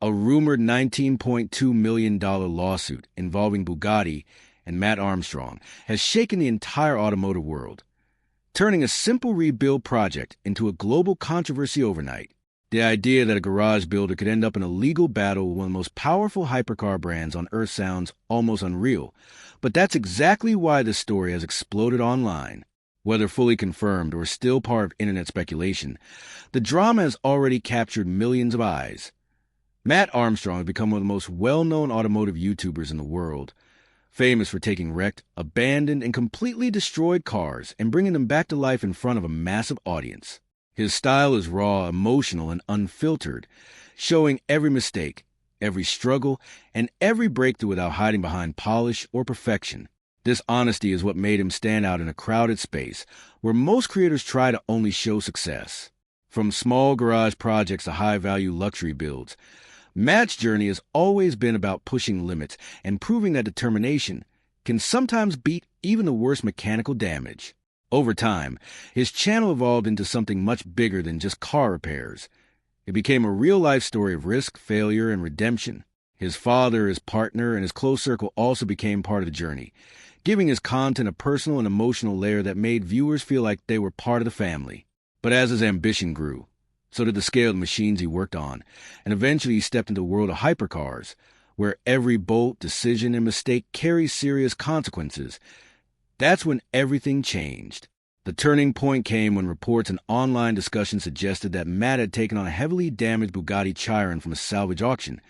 A rumored $19.2 million lawsuit involving Bugatti and Matt Armstrong has shaken the entire automotive world, turning a simple rebuild project into a global controversy overnight. The idea that a garage builder could end up in a legal battle with one of the most powerful hypercar brands on Earth sounds almost unreal, but that's exactly why this story has exploded online. Whether fully confirmed or still part of internet speculation, the drama has already captured millions of eyes. Matt Armstrong has become one of the most well-known automotive YouTubers in the world, famous for taking wrecked, abandoned, and completely destroyed cars and bringing them back to life in front of a massive audience. His style is raw, emotional, and unfiltered, showing every mistake, every struggle, and every breakthrough without hiding behind polish or perfection. This honesty is what made him stand out in a crowded space where most creators try to only show success. From small garage projects to high-value luxury builds, Matt's journey has always been about pushing limits and proving that determination can sometimes beat even the worst mechanical damage. Over time, his channel evolved into something much bigger than just car repairs. It became a real-life story of risk, failure, and redemption. His father, his partner, and his close circle also became part of the journey, giving his content a personal and emotional layer that made viewers feel like they were part of the family. But as his ambition grew, so did the scale of the machines he worked on, and eventually he stepped into the world of hypercars, where every bolt, decision, and mistake carries serious consequences. That's when everything changed. The turning point came when reports and online discussions suggested that Matt had taken on a heavily damaged Bugatti Chiron from a salvage auction,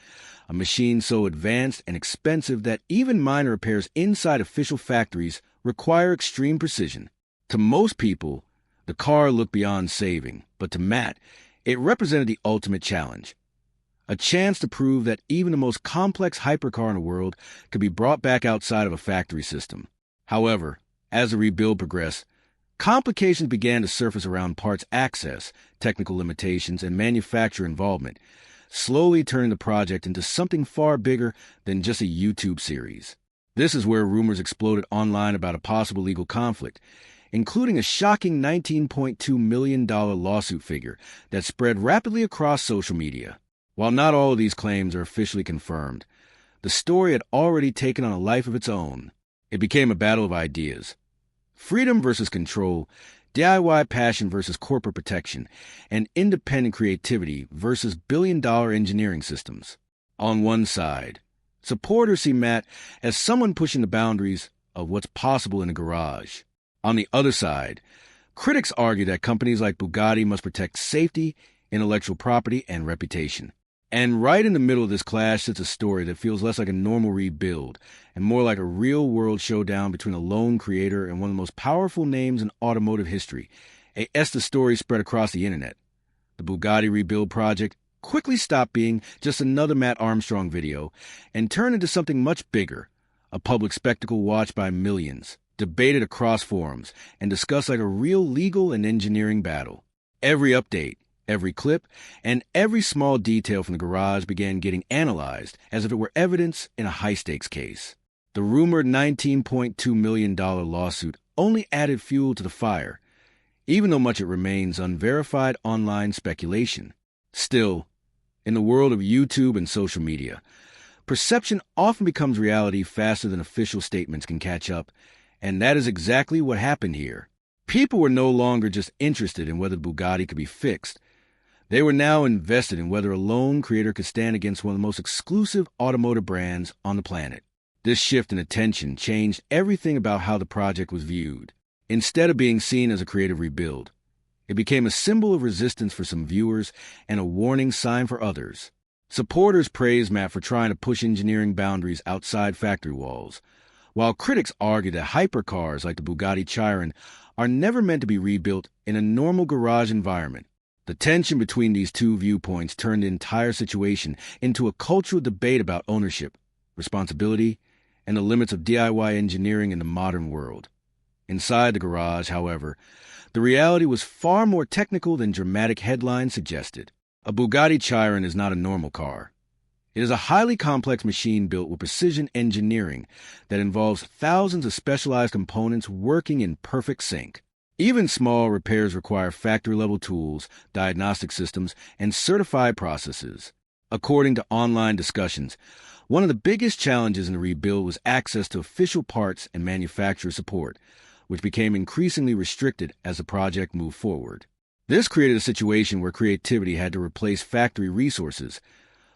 a machine so advanced and expensive that even minor repairs inside official factories require extreme precision. To most people, the car looked beyond saving, but to Matt, it represented the ultimate challenge. A chance to prove that even the most complex hypercar in the world could be brought back outside of a factory system. However, as the rebuild progressed, complications began to surface around parts access, technical limitations, and manufacturer involvement, slowly turning the project into something far bigger than just a YouTube series. This is where rumors exploded online about a possible legal conflict, including a shocking $19.2 million lawsuit figure that spread rapidly across social media. While not all of these claims are officially confirmed, the story had already taken on a life of its own. It became a battle of ideas. Freedom versus control, DIY passion versus corporate protection, and independent creativity versus billion-dollar engineering systems. On one side, supporters see Matt as someone pushing the boundaries of what's possible in a garage. On the other side, critics argue that companies like Bugatti must protect safety, intellectual property, and reputation. And right in the middle of this clash sits a story that feels less like a normal rebuild and more like a real-world showdown between a lone creator and one of the most powerful names in automotive history. As the story spread across the internet, the Bugatti rebuild project quickly stopped being just another Matt Armstrong video and turned into something much bigger, a public spectacle watched by millions, debated across forums, and discussed like a real legal and engineering battle. Every update, every clip, and every small detail from the garage began getting analyzed as if it were evidence in a high-stakes case. The rumored $19.2 million lawsuit only added fuel to the fire, even though much of it remains unverified online speculation. Still, in the world of YouTube and social media, perception often becomes reality faster than official statements can catch up, and that is exactly what happened here. People were no longer just interested in whether the Bugatti could be fixed. They were now invested in whether a lone creator could stand against one of the most exclusive automotive brands on the planet. This shift in attention changed everything about how the project was viewed. Instead of being seen as a creative rebuild, it became a symbol of resistance for some viewers and a warning sign for others. Supporters praised Matt for trying to push engineering boundaries outside factory walls, while critics argued that hypercars like the Bugatti Chiron are never meant to be rebuilt in a normal garage environment. The tension between these two viewpoints turned the entire situation into a cultural debate about ownership, responsibility, and the limits of DIY engineering in the modern world. Inside the garage, however, the reality was far more technical than dramatic headlines suggested. A Bugatti Chiron is not a normal car. It is a highly complex machine built with precision engineering that involves thousands of specialized components working in perfect sync. Even small repairs require factory-level tools, diagnostic systems, and certified processes. According to online discussions, one of the biggest challenges in the rebuild was access to official parts and manufacturer support, which became increasingly restricted as the project moved forward. This created a situation where creativity had to replace factory resources,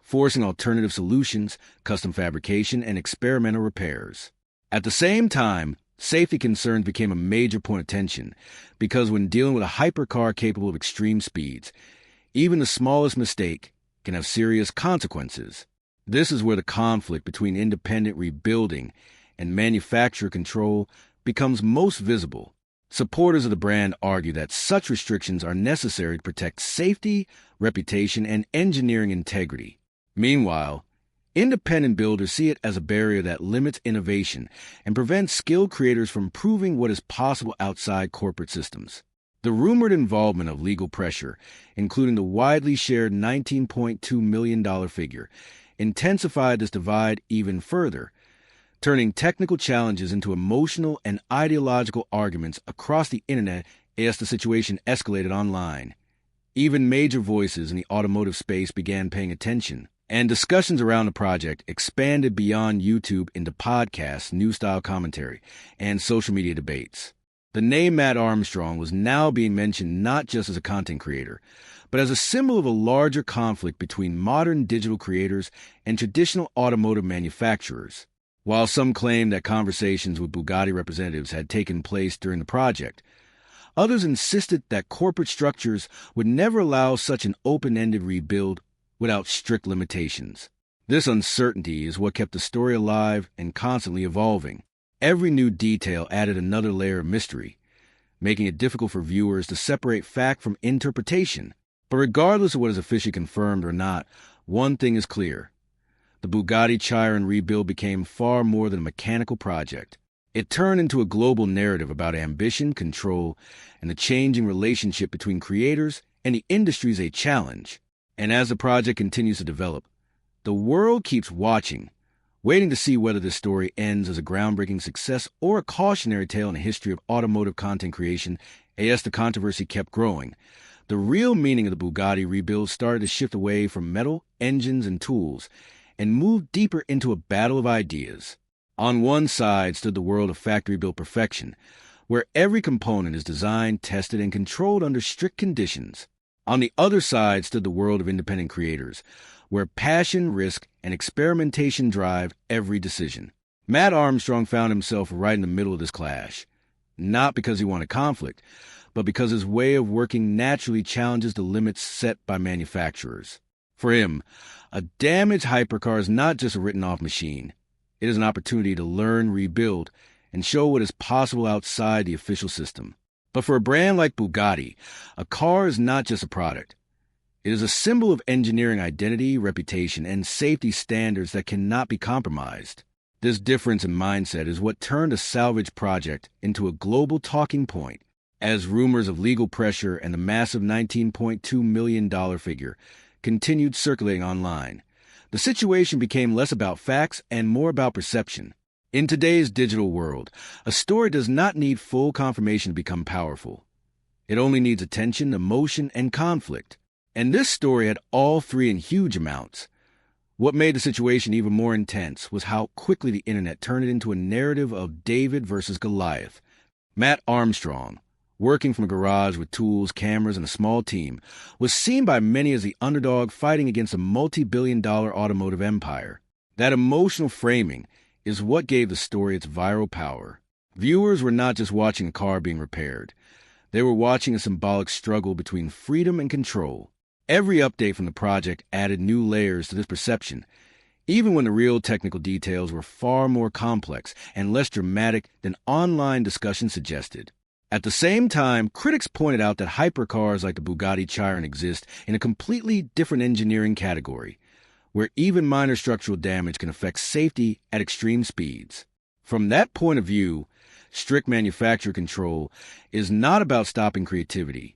forcing alternative solutions, custom fabrication, and experimental repairs. At the same time, safety concerns became a major point of tension, because when dealing with a hypercar capable of extreme speeds, even the smallest mistake can have serious consequences. This is where the conflict between independent rebuilding and manufacturer control becomes most visible. Supporters of the brand argue that such restrictions are necessary to protect safety, reputation, and engineering integrity. Meanwhile, independent builders see it as a barrier that limits innovation and prevents skilled creators from proving what is possible outside corporate systems. The rumored involvement of legal pressure, including the widely shared $19.2 million figure, intensified this divide even further, turning technical challenges into emotional and ideological arguments across the internet as the situation escalated online. Even major voices in the automotive space began paying attention, and discussions around the project expanded beyond YouTube into podcasts, news-style commentary, and social media debates. The name Matt Armstrong was now being mentioned not just as a content creator, but as a symbol of a larger conflict between modern digital creators and traditional automotive manufacturers. While some claimed that conversations with Bugatti representatives had taken place during the project, others insisted that corporate structures would never allow such an open-ended rebuild without strict limitations. This uncertainty is what kept the story alive and constantly evolving. Every new detail added another layer of mystery, making it difficult for viewers to separate fact from interpretation. But regardless of what is officially confirmed or not, one thing is clear. The Bugatti Chiron rebuild became far more than a mechanical project. It turned into a global narrative about ambition, control, and the changing relationship between creators and the industries they challenge. And as the project continues to develop, the world keeps watching, waiting to see whether this story ends as a groundbreaking success or a cautionary tale in the history of automotive content creation. As the controversy kept growing, the real meaning of the Bugatti rebuild started to shift away from metal, engines, and tools, and moved deeper into a battle of ideas. On one side stood the world of factory-built perfection, where every component is designed, tested, and controlled under strict conditions. On the other side stood the world of independent creators, where passion, risk, and experimentation drive every decision. Matt Armstrong found himself right in the middle of this clash, not because he wanted conflict, but because his way of working naturally challenges the limits set by manufacturers. For him, a damaged hypercar is not just a written-off machine. It is an opportunity to learn, rebuild, and show what is possible outside the official system. But for a brand like Bugatti, a car is not just a product. It is a symbol of engineering identity, reputation, and safety standards that cannot be compromised. This difference in mindset is what turned a salvage project into a global talking point. As rumors of legal pressure and the massive $19.2 million figure continued circulating online, the situation became less about facts and more about perception. In today's digital world, a story does not need full confirmation to become powerful. It only needs attention, emotion, and conflict. And this story had all three in huge amounts. What made the situation even more intense was how quickly the internet turned it into a narrative of David versus Goliath. Matt Armstrong, working from a garage with tools, cameras, and a small team, was seen by many as the underdog fighting against a multi-billion-dollar automotive empire. That emotional framing is what gave the story its viral power. Viewers were not just watching a car being repaired. They were watching a symbolic struggle between freedom and control. Every update from the project added new layers to this perception, even when the real technical details were far more complex and less dramatic than online discussion suggested. At the same time, critics pointed out that hypercars like the Bugatti Chiron exist in a completely different engineering category, where even minor structural damage can affect safety at extreme speeds. From that point of view, strict manufacturer control is not about stopping creativity.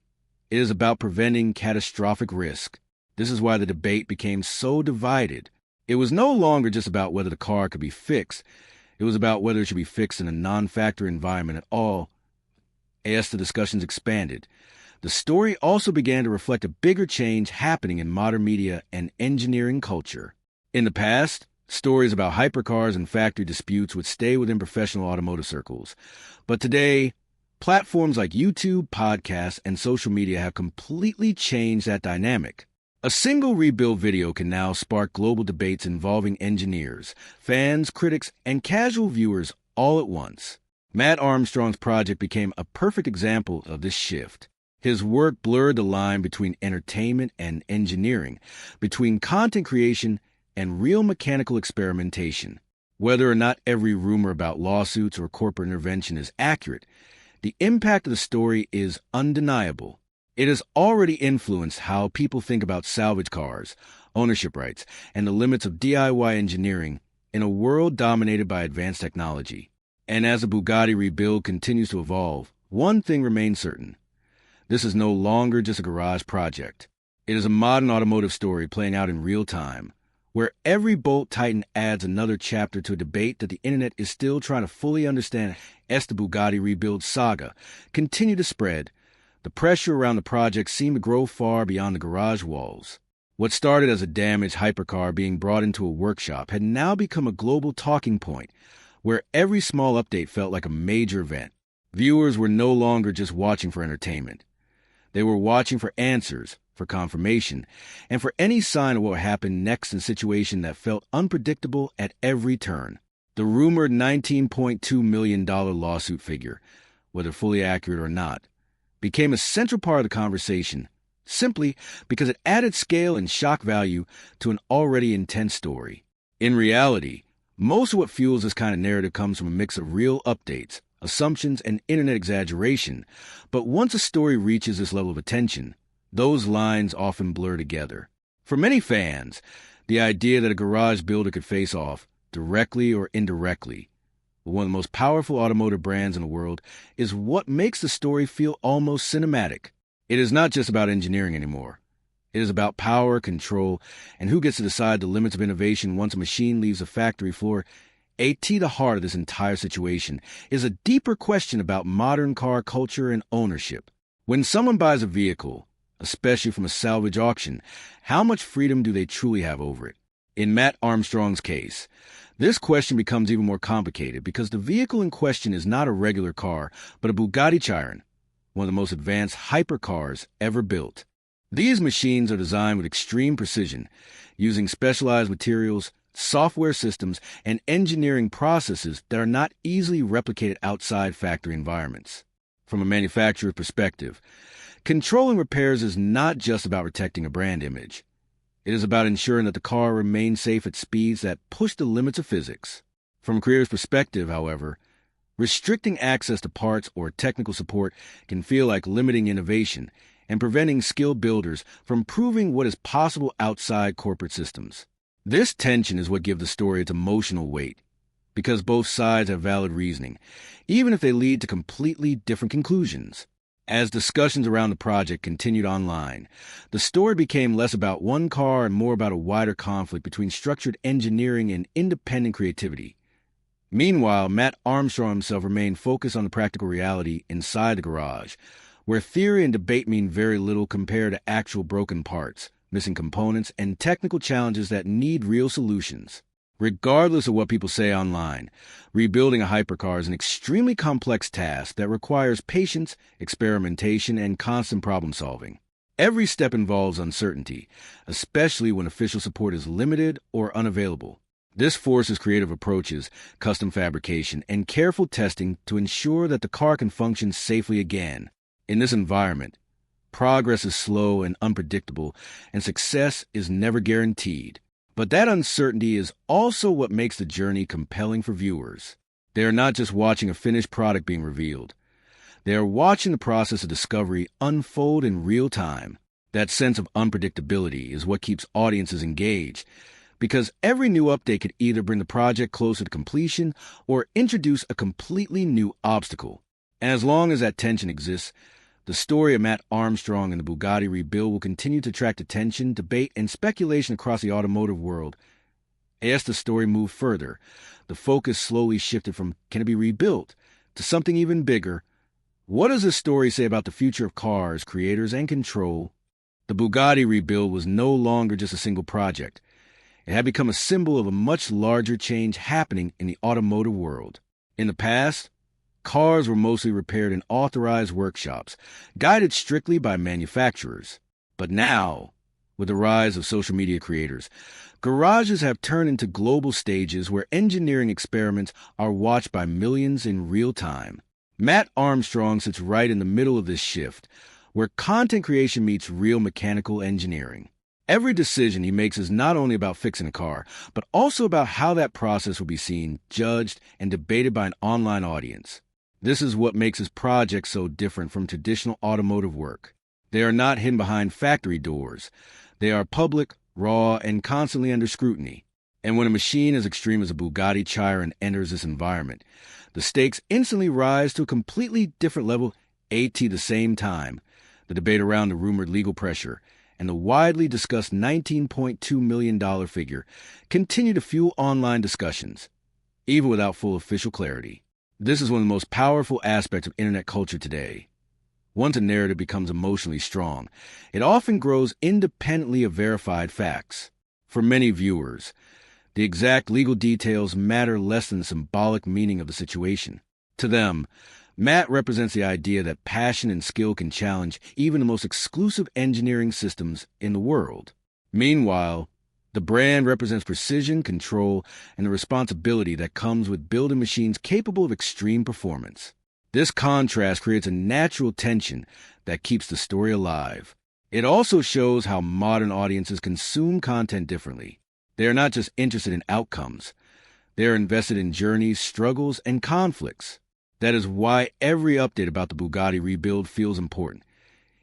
It is about preventing catastrophic risk. This is why the debate became so divided. It was no longer just about whether the car could be fixed. It was about whether it should be fixed in a non-factory environment at all. As the discussions expanded, the story also began to reflect a bigger change happening in modern media and engineering culture. In the past, stories about hypercars and factory disputes would stay within professional automotive circles. But today, platforms like YouTube, podcasts, and social media have completely changed that dynamic. A single rebuild video can now spark global debates involving engineers, fans, critics, and casual viewers all at once. Matt Armstrong's project became a perfect example of this shift. His work blurred the line between entertainment and engineering, between content creation and real mechanical experimentation. Whether or not every rumor about lawsuits or corporate intervention is accurate, the impact of the story is undeniable. It has already influenced how people think about salvage cars, ownership rights, and the limits of DIY engineering in a world dominated by advanced technology. And as the Bugatti rebuild continues to evolve, one thing remains certain. This is no longer just a garage project. It is a modern automotive story playing out in real time, where every bolt tighten adds another chapter to a debate that the internet is still trying to fully understand. As the Bugatti rebuild saga continued to spread, the pressure around the project seemed to grow far beyond the garage walls. What started as a damaged hypercar being brought into a workshop had now become a global talking point, where every small update felt like a major event. Viewers were no longer just watching for entertainment. They were watching for answers, for confirmation, and for any sign of what would happen next in a situation that felt unpredictable at every turn. The rumored $19.2 million lawsuit figure, whether fully accurate or not, became a central part of the conversation, simply because it added scale and shock value to an already intense story. In reality, most of what fuels this kind of narrative comes from a mix of real updates, assumptions, and internet exaggeration, but once a story reaches this level of attention, those lines often blur together. For many fans, the idea that a garage builder could face off, directly or indirectly, with one of the most powerful automotive brands in the world is what makes the story feel almost cinematic. It is not just about engineering anymore. It is about power, control, and who gets to decide the limits of innovation once a machine leaves a factory floor. At the heart of this entire situation is a deeper question about modern car culture and ownership. When someone buys a vehicle, especially from a salvage auction, how much freedom do they truly have over it? In Matt Armstrong's case, this question becomes even more complicated because the vehicle in question is not a regular car, but a Bugatti Chiron, one of the most advanced hypercars ever built. These machines are designed with extreme precision, using specialized materials, software systems, and engineering processes that are not easily replicated outside factory environments. From a manufacturer's perspective, controlling repairs is not just about protecting a brand image. It is about ensuring that the car remains safe at speeds that push the limits of physics. From a creator's perspective, however, restricting access to parts or technical support can feel like limiting innovation and preventing skilled builders from proving what is possible outside corporate systems. This tension is what gives the story its emotional weight, because both sides have valid reasoning, even if they lead to completely different conclusions. As discussions around the project continued online, the story became less about one car and more about a wider conflict between structured engineering and independent creativity. Meanwhile, Matt Armstrong himself remained focused on the practical reality inside the garage, where theory and debate mean very little compared to actual broken parts, missing components, and technical challenges that need real solutions. Regardless of what people say online, rebuilding a hypercar is an extremely complex task that requires patience, experimentation, and constant problem-solving. Every step involves uncertainty, especially when official support is limited or unavailable. This forces creative approaches, custom fabrication, and careful testing to ensure that the car can function safely again. In this environment, progress is slow and unpredictable, and success is never guaranteed. But that uncertainty is also what makes the journey compelling for viewers. They are not just watching a finished product being revealed. They are watching the process of discovery unfold in real time. That sense of unpredictability is what keeps audiences engaged, because every new update could either bring the project closer to completion or introduce a completely new obstacle. And as long as that tension exists, the story of Matt Armstrong and the Bugatti rebuild will continue to attract attention, debate, and speculation across the automotive world. As the story moved further, the focus slowly shifted from can it be rebuilt to something even bigger. What does this story say about the future of cars, creators, and control? The Bugatti rebuild was no longer just a single project. It had become a symbol of a much larger change happening in the automotive world. In the past, cars were mostly repaired in authorized workshops, guided strictly by manufacturers. But now, with the rise of social media creators, garages have turned into global stages where engineering experiments are watched by millions in real time. Matt Armstrong sits right in the middle of this shift, where content creation meets real mechanical engineering. Every decision he makes is not only about fixing a car, but also about how that process will be seen, judged, and debated by an online audience. This is what makes his project so different from traditional automotive work. They are not hidden behind factory doors. They are public, raw, and constantly under scrutiny. And when a machine as extreme as a Bugatti Chiron enters this environment, the stakes instantly rise to a completely different level at the same time. The debate around the rumored legal pressure and the widely discussed $19.2 million figure continue to fuel online discussions, even without full official clarity. This is one of the most powerful aspects of internet culture today. Once a narrative becomes emotionally strong, it often grows independently of verified facts. For many viewers, the exact legal details matter less than the symbolic meaning of the situation. To them, Matt represents the idea that passion and skill can challenge even the most exclusive engineering systems in the world. Meanwhile, the brand represents precision, control, and the responsibility that comes with building machines capable of extreme performance. This contrast creates a natural tension that keeps the story alive. It also shows how modern audiences consume content differently. They are not just interested in outcomes. They are invested in journeys, struggles, and conflicts. That is why every update about the Bugatti rebuild feels important,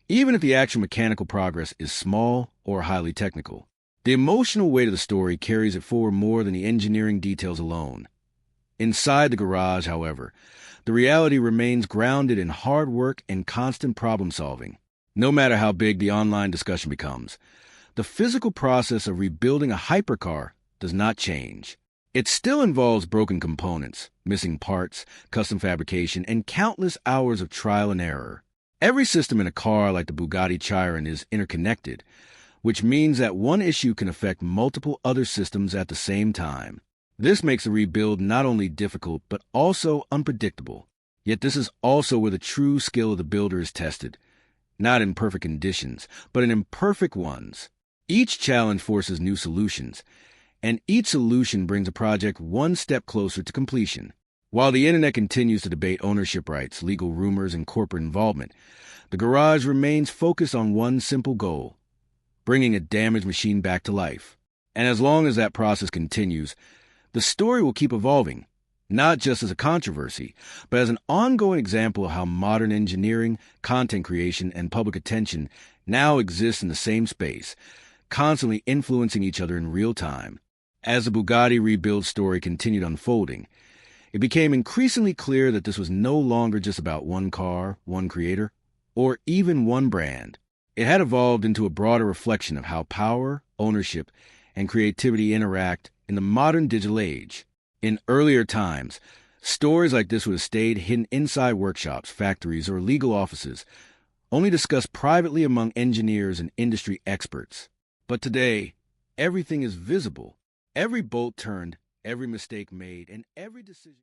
even if the actual mechanical progress is small or highly technical. The emotional weight of the story carries it forward more than the engineering details alone. Inside the garage, however, the reality remains grounded in hard work and constant problem-solving. No matter how big the online discussion becomes, the physical process of rebuilding a hypercar does not change. It still involves broken components, missing parts, custom fabrication, and countless hours of trial and error. Every system in a car like the Bugatti Chiron is interconnected, which means that one issue can affect multiple other systems at the same time. This makes the rebuild not only difficult, but also unpredictable. Yet this is also where the true skill of the builder is tested. Not in perfect conditions, but in imperfect ones. Each challenge forces new solutions, and each solution brings a project one step closer to completion. While the internet continues to debate ownership rights, legal rumors, and corporate involvement, the garage remains focused on one simple goal: bringing a damaged machine back to life. And as long as that process continues, the story will keep evolving, not just as a controversy, but as an ongoing example of how modern engineering, content creation, and public attention now exist in the same space, constantly influencing each other in real time. As the Bugatti rebuild story continued unfolding, it became increasingly clear that this was no longer just about one car, one creator, or even one brand. It had evolved into a broader reflection of how power, ownership, and creativity interact in the modern digital age. In earlier times, stories like this would have stayed hidden inside workshops, factories, or legal offices, only discussed privately among engineers and industry experts. But today, everything is visible. Every bolt turned, every mistake made, and every decision